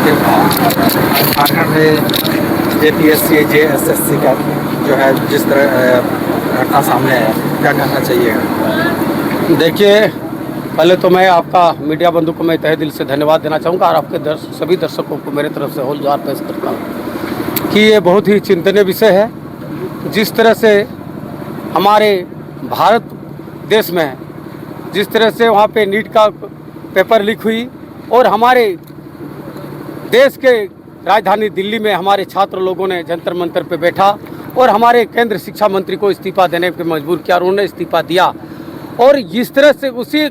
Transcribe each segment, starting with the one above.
झारखंड में JPSC JSSC का जो है जिस तरह घटना सामने है, क्या कहना चाहिए? देखिए, पहले तो मैं आपका मीडिया बंधु को मैं तहे दिल से धन्यवाद देना चाहूँगा और आपके सभी दर्शकों को मेरे तरफ से होलजार पेश करता हूँ कि ये बहुत ही चिंतनीय विषय है। जिस तरह से हमारे भारत देश में जिस तरह से वहाँ पे नीट का पेपर लीक हुई और हमारे देश के राजधानी दिल्ली में हमारे छात्र लोगों ने जंतर मंतर पे बैठा और हमारे केंद्र शिक्षा मंत्री को इस्तीफा देने पे मजबूर किया और उन्होंने इस्तीफा दिया। और इस तरह से उसी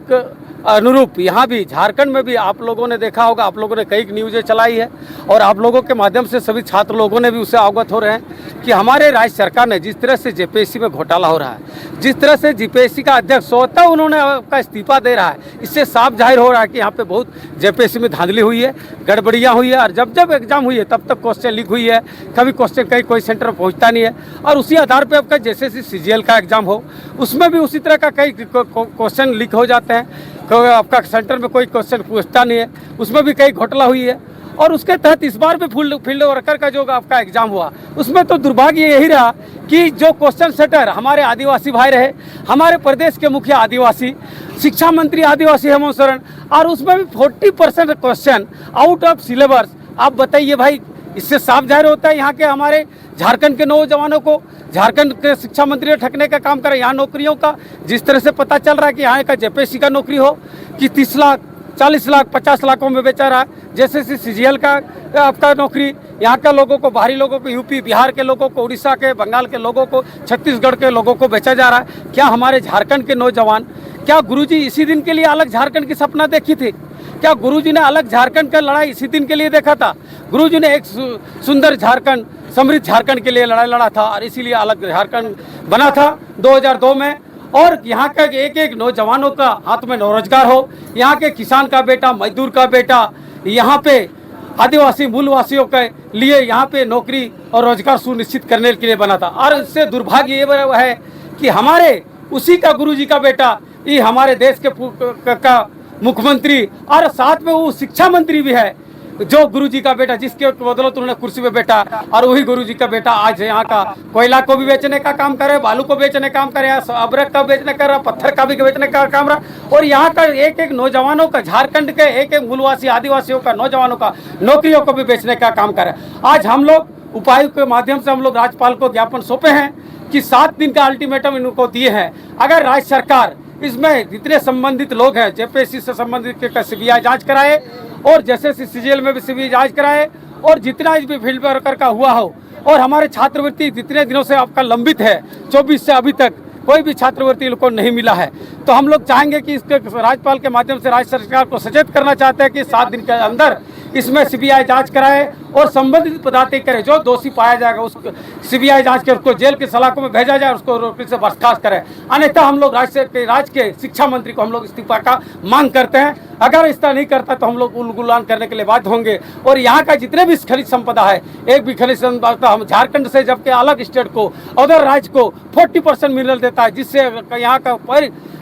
अनुरूप यहाँ भी झारखंड में भी आप लोगों ने देखा होगा, आप लोगों ने कई न्यूज़ें चलाई है और आप लोगों के माध्यम से सभी छात्र लोगों ने भी उससे अवगत हो रहे हैं कि हमारे राज्य सरकार ने जिस तरह से जेपीएससी में घोटाला हो रहा है, जिस तरह से जेपीएससी का अध्यक्ष स्वतः उन्होंने आपका इस्तीफा दे रहा है, इससे साफ जाहिर हो रहा है कि यहाँ पे बहुत जेपीएससी में धांधली हुई है, गड़बड़ियाँ हुई है और जब जब एग्जाम हुई है तब तक क्वेश्चन लीक हुई है। कभी क्वेश्चन कहीं कोई सेंटर में पहुँचता नहीं है और उसी आधार पर आपका जैसे सीजीएल का एग्जाम हो उसमें भी उसी तरह का कई क्वेश्चन लीक हो जाते हैं। आपका सेंटर में कोई क्वेश्चन पूछता नहीं है, उसमें भी कई घोटाला हुई है। और उसके तहत इस बार भी फील्ड वर्कर का जो आपका एग्जाम हुआ उसमें तो दुर्भाग्य यही रहा कि जो क्वेश्चन सेटर हमारे आदिवासी भाई रहे, हमारे प्रदेश के मुखिया आदिवासी, शिक्षा मंत्री आदिवासी हेमंत सोरेन, और उसमें भी 40% क्वेश्चन आउट ऑफ सिलेबस। आप बताइए भाई, इससे साफ जाहिर होता है यहाँ के हमारे झारखंड के नौजवानों को झारखंड के शिक्षा मंत्री ने ठगने का काम करे। यहाँ नौकरियों का जिस तरह से पता चल रहा है कि यहाँ का जेपीएससी का नौकरी हो कि 30 लाख 40 लाख 50 लाखों में बेचा रहा है। जैसे सीजीएल का आपका नौकरी यहाँ के लोगों को, बाहरी लोगों को, यूपी बिहार के लोगों को, उड़ीसा के, बंगाल के लोगों को, छत्तीसगढ़ के लोगों को बेचा जा रहा है। क्या हमारे झारखंड के नौजवान, क्या गुरुजी इसी दिन के लिए अलग झारखंड की सपना देखी थी? क्या गुरुजी ने अलग झारखंड का लड़ाई इसी दिन के लिए देखा था? गुरुजी ने एक सुंदर झारखंड, समृद्ध झारखंड के लिए लड़ाई लड़ा था और इसीलिए अलग झारखंड बना था 2002 में। और यहाँ का एक एक नौजवानों का हाथ में रोजगार हो, यहाँ के किसान का बेटा, मजदूर का बेटा, यहाँ पे आदिवासी मूलवासियों के लिए यहाँ पे नौकरी और रोजगार सुनिश्चित करने के लिए बना था। और इससे दुर्भाग्य ये है कि हमारे उसी का गुरुजी का बेटा ये हमारे देश के का मुख्यमंत्री और साथ में वो शिक्षा मंत्री भी है, जो गुरुजी का बेटा, जिसके बदौलत उन्होंने कुर्सी पे बैठा, और वही गुरुजी का बेटा आज यहाँ का कोयला को भी बेचने का काम करे, बालू को बेचने का काम करे, अबरक का बेचने का रहा, पत्थर का भी बेचने का काम रहा। और यहाँ का एक एक नौजवानों का, झारखंड के एक एक मूलवासी आदिवासियों का नौजवानों का नौकरियों को भी बेचने का काम करे। आज हम लोग उपायुक्त के माध्यम से हम लोग राज्यपाल को ज्ञापन सौंपे हैं कि 7 दिन का अल्टीमेटम इनको दिए हैं। अगर राज्य सरकार इसमें जितने संबंधित लोग हैं, जेपीएससी से संबंधित सीबीआई जांच कराए और जैसे सीजीएल में भी सीबीआई जांच कराए और जितना इस भी फील्ड वर्कर का हुआ हो, और हमारे छात्रवृत्ति जितने दिनों से आपका लंबित है 24 से अभी तक कोई भी छात्रवृत्ति को नहीं मिला है, तो हम लोग चाहेंगे कि इसके राज्यपाल के माध्यम से राज्य सरकार को सचेत करना चाहते हैं कि 7 दिन के अंदर इसमें सीबीआई जांच कराए और संबंधित पदाधिकारी करे, जो दोषी पाया जाएगा उसको सीबीआई जांच के उसको जेल के सलाखों में भेजा जाए, उसको नौकरी से बर्खास्त करे। अन्यथा हम लोग राज्य के शिक्षा मंत्री को हम लोग इस्तीफा का मांग करते हैं। अगर इस तरह नहीं करता तो हम लोग उलगुलान करने के लिए बाध्य होंगे। और यहाँ का जितने भी खनिज संपदा है, एक भी खनिज संपदा हम झारखंड से, जबकि अलग स्टेट को, अदर राज्य को 40% मिनरल देता है, जिससे यहाँ का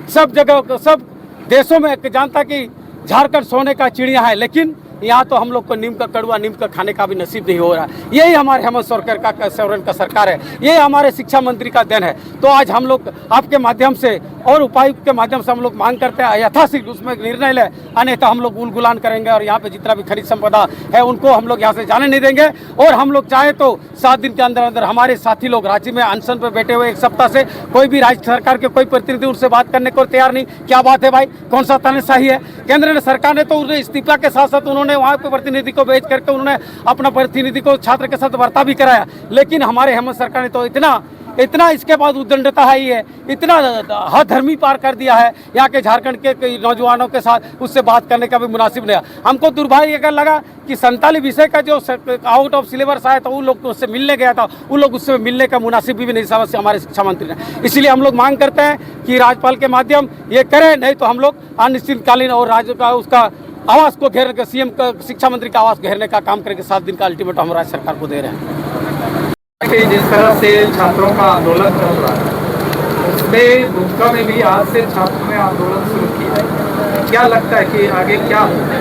सब जगह सब देशों में जानता कि झारखंड सोने का चिड़िया है, लेकिन यहाँ तो हम लोग को नीम का कड़वा, नीम का खाने का भी नसीब नहीं हो रहा। यही हमारे हेमंत सोरेन का सरकार है, यही हमारे शिक्षा मंत्री का देन है। तो आज हम लोग आपके माध्यम से और उपायुक्त के माध्यम से हम लोग मांग करते हैं यथाशीघ्र उसमें निर्णय ले, अन्यथा हम लोग उलगुलान करेंगे और यहाँ पे जितना भी खनिज संपदा है उनको हम लोग यहाँ से जाने नहीं देंगे। और हम लोग चाहे तो 7 दिन के अंदर अंदर हमारे साथी लोग राज्य में अनशन पर बैठे हुए 1 सप्ताह से, कोई भी राज्य सरकार के कोई प्रतिनिधि उनसे बात करने को तैयार नहीं। क्या बात है भाई, कौन सा तानाशाही है? केंद्र सरकार ने तो उन्हें इस्तीफा के साथ साथ उन्होंने वहाँ पे प्रतिनिधि को भेज करके उन्होंने अपना प्रतिनिधि को छात्र के साथ वार्ता भी कराया, लेकिन हमारे हेमंत सरकार ने तो इतना इसके बाद उद्दंडता है, इतना हद धर्मी पार कर दिया है यहाँ के झारखंड के नौजवानों के साथ, उससे बात करने का भी मुनासिब नहीं है। हमको दुर्भाग्य अगर लगा कि 47 विषय का जो आउट ऑफ सिलेबस आया था उन लोग उससे मिलने गया था, उन लोग उससे मिलने का मुनासिब भी नहीं समझ हमारे शिक्षा मंत्री ने। इसलिए हम लोग मांग करते हैं कि राज्यपाल के माध्यम ये करें, नहीं तो हम लोग अनिश्चितकालीन और राज्य का उसका आवास को घेरने का, सीएम का, शिक्षा मंत्री का आवास घेरने का काम करके 7 दिन का अल्टीमेटम हम राज्य सरकार को दे रहे हैं। जिस तरह से छात्रों का आंदोलन चल रहा है, उसमें दुमका में भी आज से छात्रों ने आंदोलन शुरू किया है। क्या लगता है कि आगे क्या होगा?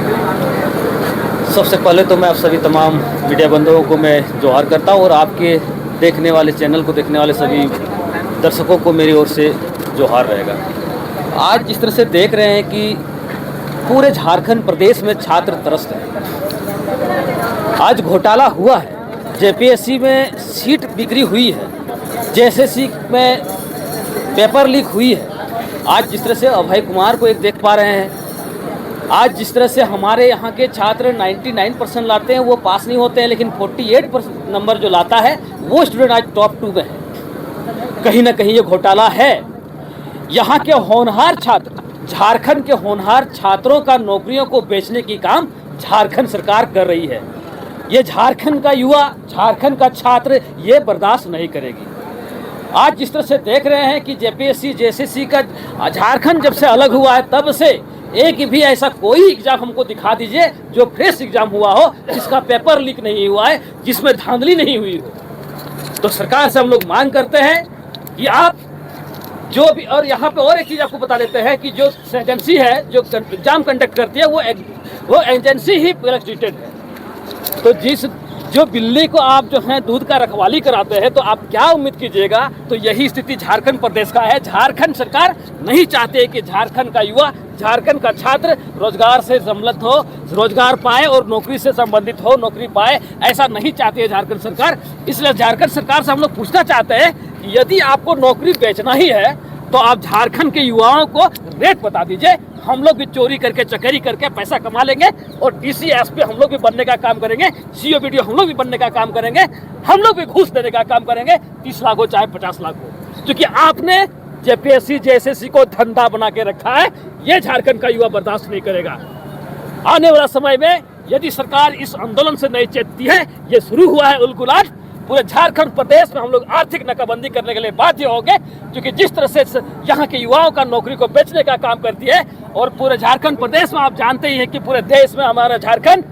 सबसे पहले तो मैं आप सभी तमाम मीडिया बंधुओं को मैं जोहार करता हूँ और आपके देखने वाले चैनल को देखने वाले सभी दर्शकों को मेरी ओर से जोहार रहेगा। आज जिस तरह से देख रहे हैं कि पूरे झारखंड प्रदेश में छात्र त्रस्त हैं। आज घोटाला हुआ है, जेपीएससी में सीट बिक्री हुई है, जेएसएससी में पेपर लीक हुई है। आज जिस तरह से अभय कुमार को एक देख पा रहे हैं, आज जिस तरह से हमारे यहाँ के छात्र 99% लाते हैं वो पास नहीं होते हैं, लेकिन 48% नंबर जो लाता है वो स्टूडेंट आज टॉप 2 में है। कहीं ना कहीं ये घोटाला है। यहाँ के होनहार छात्र, झारखंड के होनहार छात्रों का नौकरियों को बेचने की काम झारखंड सरकार कर रही है। ये झारखंड का युवा, झारखंड का छात्र ये बर्दाश्त नहीं करेगी। आज जिस तरह से देख रहे हैं कि जेपीएससी जेएसएससी का झारखंड जब से अलग हुआ है तब से एक भी ऐसा कोई एग्जाम हमको दिखा दीजिए जो फ्रेश एग्जाम हुआ हो, जिसका पेपर लीक नहीं हुआ है, जिसमें धांधली नहीं हुई हो। तो सरकार से हम लोग मांग करते हैं कि आप जो भी, और यहाँ पे और एक चीज़ आपको बता देते हैं कि जो एजेंसी है जो एग्जाम कंडक्ट करती है वो एजेंसी ही रेस्ट्रिक्टेड है। तो जो बिल्ली को आप जो है दूध का रखवाली कराते हैं तो आप क्या उम्मीद कीजिएगा। तो यही स्थिति झारखंड प्रदेश का है। झारखंड सरकार नहीं चाहती है कि झारखंड का युवा, झारखंड का छात्र रोजगार से सम्मिलित हो, रोजगार पाए और नौकरी से संबंधित हो, नौकरी पाए, ऐसा नहीं चाहती है झारखंड सरकार। इसलिए झारखंड सरकार से हम लोग पूछना चाहते हैं कि यदि आपको नौकरी बेचना ही है तो आप झारखंड के युवाओं को रेट बता दीजिए। हम लोग भी चोरी करके चकेरी करके पैसा कमा लेंगे और डीसी एसपी हम लोग भी बनने का काम करेंगे, सीओ बीडीओ हम लोग भी बनने का काम करेंगे, हम लोग भी घूस देने का काम करेंगे, 30 लाख हो चाहे 50 लाख हो। क्योंकि आपने जेपीएससी जेएसएससी को धंधा बना के रखा है, ये झारखंड का युवा बर्दाश्त नहीं करेगा। आने वाला समय में यदि सरकार इस आंदोलन से नहीं चेतती है, ये शुरू हुआ है उलगुलाट, पूरे झारखंड प्रदेश में हम लोग आर्थिक नाकाबंदी करने के लिए बाध्य होंगे। क्योंकि जिस तरह से यहाँ के युवाओं का नौकरी को बेचने का काम करती है, और पूरे झारखंड प्रदेश में आप जानते ही हैं कि पूरे देश में हमारा झारखंड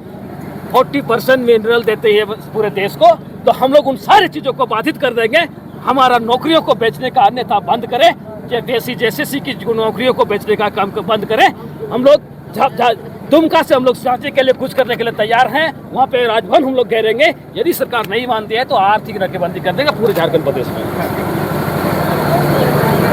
40% मिनरल देते हैं पूरे देश को। तो हम लोग उन सारी चीज़ों को बाधित कर देंगे। हमारा नौकरियों को बेचने का अन्यथा बंद करें, जेपीएससी जेएसएससी की नौकरियों को बेचने का काम को बंद करें। हम लोग दुमका से हम लोग सांचे के लिए कुछ करने के लिए तैयार हैं। वहाँ पे राजभवन हम लोग घेरेंगे। यदि सरकार नहीं मानती है तो आर्थिक नाकेबंदी कर देंगे पूरे झारखंड प्रदेश में।